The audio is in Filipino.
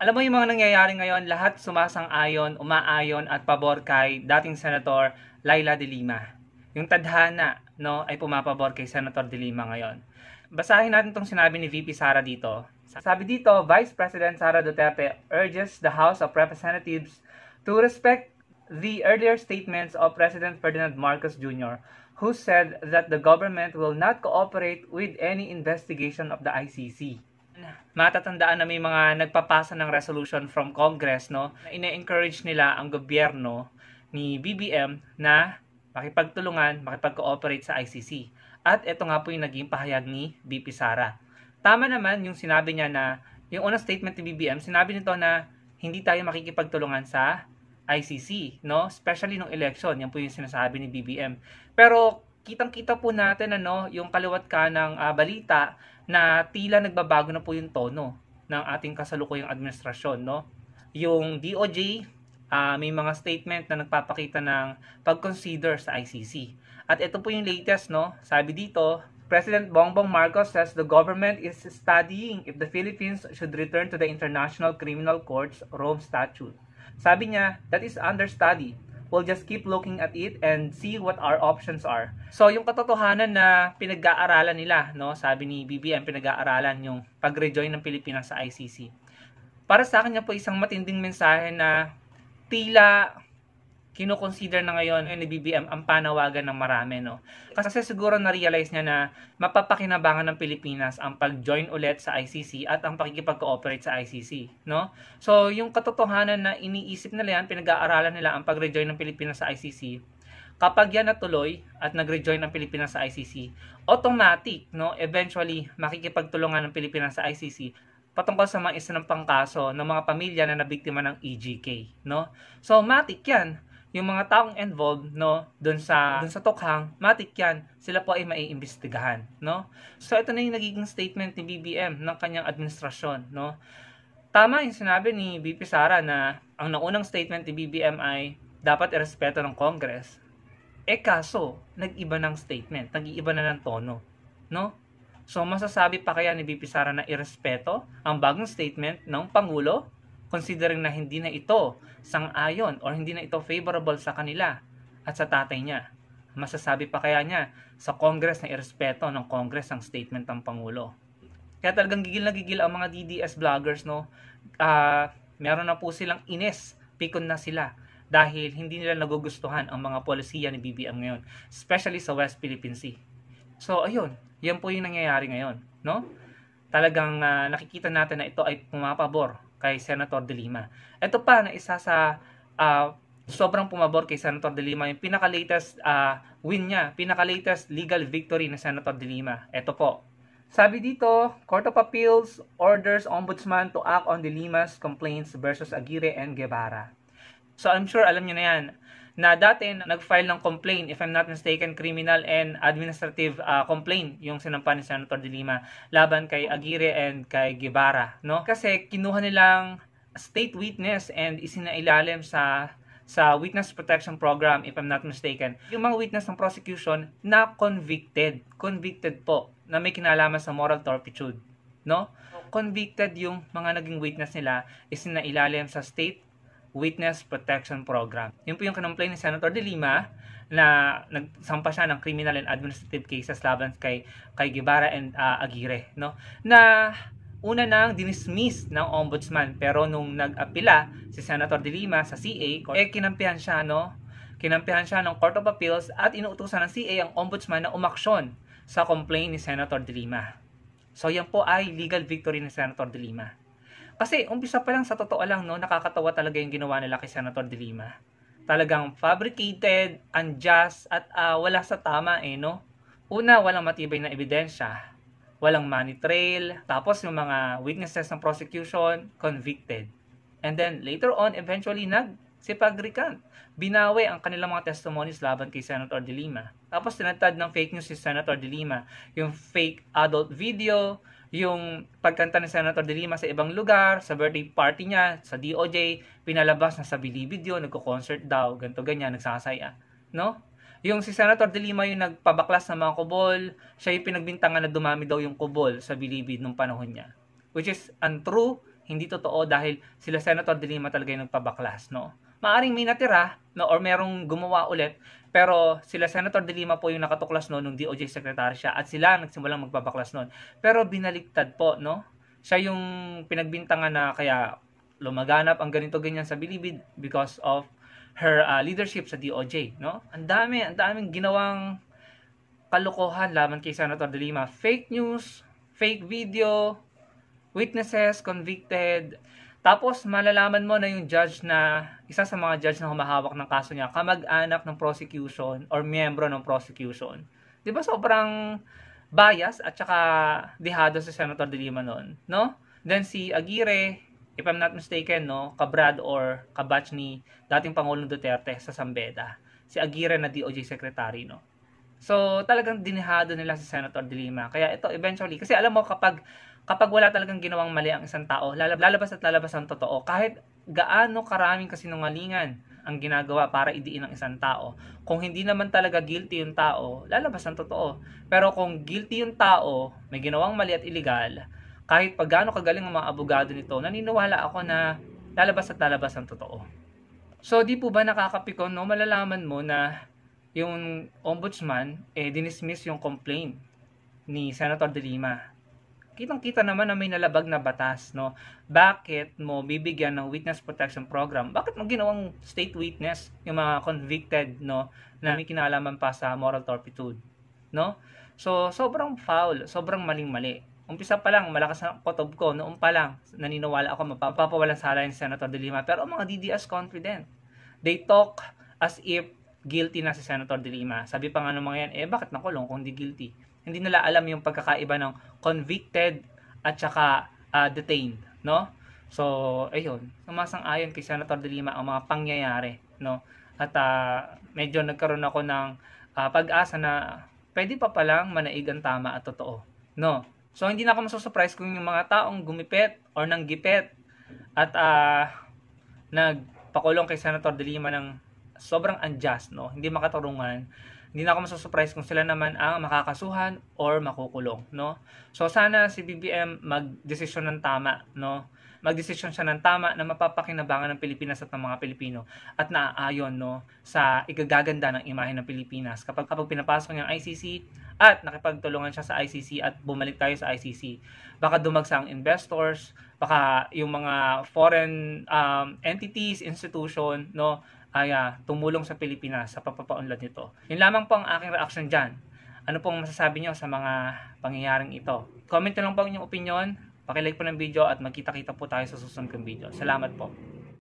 Alam mo yung mga nangyayari ngayon, lahat sumasang-ayon, umaayon at pabor kay dating Senator Laila de Lima. Yung tadhana, no, ay pumapabor kay Senator de Lima ngayon. Basahin natin itong sinabi ni VP Sara dito. Sabi dito, Vice President Sara Duterte urges the House of Representatives to respect the earlier statements of President Ferdinand Marcos Jr., who said that the government will not cooperate with any investigation of the ICC. Matatandaan na may mga nagpapasa ng resolution from Congress, no, na ina-encourage nila ang gobyerno ni BBM na makipagtulungan, makipag-cooperate sa ICC. At ito nga po yung naging pahayag ni VP Sara. Tama naman yung sinabi niya na, yung unang statement ni BBM, sinabi nito na hindi tayo makikipagtulungan sa ICC, no? Especially nung election, yan po yung sinasabi ni BBM. Pero kitang-kita po natin yung kaliwat ka ng balita na tila nagbabago na po yung tono ng ating kasalukuyang administrasyon, no? Yung DOJ may mga statement na nagpapakita ng pag-consider sa ICC. At ito po yung latest, no? Sabi dito, President Bongbong Marcos says the government is studying if the Philippines should return to the International Criminal Court's Rome Statute. Sabi niya, that is under study. We'll just keep looking at it and see what our options are. So, yung katotohanan na pinag-aaralan nila, no? Sabi ni BBM, pinag-aaralan yung pag-rejoin ng Pilipinas sa ICC. Para sa akin niya po isang matinding mensahe na tila kino-consider na ngayon ni BBM ang panawagan ng marami, no? Kasi siguro na-realize niya na mapapakinabangan ng Pilipinas ang pag-join ulit sa ICC at ang pakikipag-cooperate sa ICC, no? So, yung katotohanan na iniisip nila yan, pinag-aaralan nila ang pag-rejoin ng Pilipinas sa ICC, kapag yan natuloy at nag-rejoin ng Pilipinas sa ICC, automatic, no? Eventually, makikipagtulungan ng Pilipinas sa ICC patungkol sa mga isinampang kaso ng mga pamilya na nabiktima ng EGK, no? So, matik yan. Yung mga taong involved, no, dun sa tukhang, matik yan, sila po ay maiimbestigahan, no? So, ito na yung nagiging statement ni BBM ng kanyang administrasyon, no? Tama yung sinabi ni VP Sara na ang naunang statement ni BBM ay dapat irespeto ng Congress. Kaso, nag-iba ng statement, nag-iiba na ng tono, no? So, masasabi pa kaya ni VP Sara na irespeto ang bagong statement ng Pangulo, considering na hindi na ito sang-ayon or hindi na ito favorable sa kanila at sa tatay niya? Masasabi pa kaya niya sa Congress na irespeto ng Congress ang statement ng Pangulo? Kaya talagang gigil na gigil ang mga DDS vloggers, no? Meron na po silang ines, pikon na sila dahil hindi nila nagugustuhan ang mga polisiya ni BBM ngayon, especially sa West Philippine Sea. So, ayun, yan po yung nangyayari ngayon, no? Talagang nakikita natin na ito ay pumapabor kay Senator de Lima. Ito pa na isa sa sobrang pumabor kay Senator de Lima, yung pinaka-latest win niya, pinaka-latest legal victory ni Senator de Lima. Ito po. Sabi dito, Court of Appeals orders Ombudsman to act on de Lima's complaints versus Aguirre and Guevara. So I'm sure alam niyo na yan, na dati nag-file ng complaint, if I'm not mistaken, criminal and administrative complaint yung sinampa ni Senator de Lima laban kay Aguirre and kay Guevara, no? Kasi kinuha nilang state witness and isinailalim sa Witness Protection Program, if I'm not mistaken. Yung mga witness ng prosecution na convicted po, na may kinalaman sa moral turpitude, no? Convicted yung mga naging witness nila, isinailalim sa state Witness Protection Program. Yun po yung kinumplain ni Senator de Lima na nagsampa siya ng criminal and administrative cases laban kay Guevara and Aguirre, no? Na una nang dinismiss ng ombudsman, pero nung nag-apila si Senator de Lima sa CA, kinampihan siya, no? Kinampihan siya ng Court of Appeals at inuutosan ng CA ang ombudsman na umaksyon sa complaint ni Senator de Lima. So yan po ay legal victory ni Senator de Lima. Kasi umpisa pa lang, sa totoo lang, no, nakakatawa talaga yung ginawa nila kay Senator de Lima. Talagang fabricated, unjust, at wala sa tama, no? Una, walang matibay na ebidensya, walang money trail, tapos yung mga witnesses ng prosecution, convicted. And then, later on, eventually, nagsipag-recant. Binawi ang kanilang mga testimonies laban kay Senator de Lima. Tapos, tinatad ng fake news si Senator de Lima. Yung fake adult video, yung pagkanta ni Senator de Lima sa ibang lugar, sa birthday party niya, sa DOJ, pinalabas na sa Bilibid yun, nagko-concert daw, ganto ganyan, nagsasaya, no? Yung si Senator de Lima yung nagpabaklas ng mga kubol, siya yung pinagbintangan na dumami daw yung kubol sa Bilibid nung panahon niya. Which is untrue, hindi totoo dahil sila Senator De Lima talaga yung nagpabaklas, no? Maaring may natira, no, or merong gumawa ulit, pero sila Senator De Lima po yung nakatuklas noon nung DOJ Secretary siya at sila nagsimulang magbabaklas noon. Pero binaliktad po, no? Siya yung pinagbintangan na kaya lumaganap ang ganito-ganyan sa Bilibid because of her leadership sa DOJ, no? Ang daming ginawang kalokohan laban kay Senator De Lima. Fake news, fake video, witnesses, convicted. Tapos malalaman mo na yung judge na, isa sa mga judge na humahawak ng kaso niya, kamag-anak ng prosecution or miyembro ng prosecution. 'Di ba sobrang bias at saka dehado si Senator De Lima noon, no? Then si Aguirre, if I'm not mistaken, no, kabrad or kabatch ni dating Pangulong Duterte sa Sambeda. Si Aguirre na DOJ secretary, no? So, talagang dinihado nila si Senator De Lima. Kaya ito, eventually, kasi alam mo, kapag wala talagang ginawang mali ang isang tao, lalabas at lalabas ang totoo. Kahit gaano karaming kasinungalingan ang ginagawa para idiin ang isang tao. Kung hindi naman talaga guilty yung tao, lalabas ang totoo. Pero kung guilty yung tao, may ginawang mali at illegal, kahit pag gaano kagaling ang mga abogado nito, naniniwala ako na lalabas at lalabas ang totoo. So, di po ba nakakapikon, no? Malalaman mo na yung ombudsman, dinismiss yung complaint ni Senator De Lima. Kitang-kita naman na may nalabag na batas, no? Bakit mo bibigyan ng witness protection program? Bakit mo ginawang state witness yung mga convicted, no, na may kinalaman pa sa moral turpitude, no? So, sobrang foul, sobrang maling-mali. Umpisa pa lang, malakas ang kotob ko, noon pa lang, naniniwala ako mapapawalan sala ni Senator De Lima. Pero ang mga DDS confident. They talk as if guilty na si Senator De Lima. Sabi pa nga ng mga yan, bakit nakulong kung di guilty? Hindi nila alam yung pagkakaiba ng convicted at saka detained, no? So, ayun, sumasang-ayon kay Senator De Lima ang mga pangyayari, no? At medyo nagkaroon ako ng pag-asa na pwede pa palang manaig ang tama at totoo, no? So, hindi na ako masusurprise kung yung mga taong gumipit or nanggipit at nagpakulong kay Senator De Lima ng sobrang unjust, no? Hindi makatarungan. Hindi na ako masusurprise kung sila naman ang makakasuhan or makukulong, no? So sana si BBM magdesisyon ng tama, no? Magdesisyon siya ng tama na mapapakinabangan ng Pilipinas at ng mga Pilipino at naaayon, no, sa igagaganda ng imahe ng Pilipinas kapag pinapasok niya ang ICC at nakipagtulungan siya sa ICC at bumalik tayo sa ICC. Baka dumagsa ang investors, baka yung mga foreign entities, institution, no, ay tumulong sa Pilipinas sa pagpapaunlad nito. Yun lamang po ang aking reaction dyan. Ano pong masasabi nyo sa mga pangyayaring ito? Comment nyo lang po ang inyong opinion, pakilike po ng video at magkita-kita po tayo sa susunod kong video. Salamat po.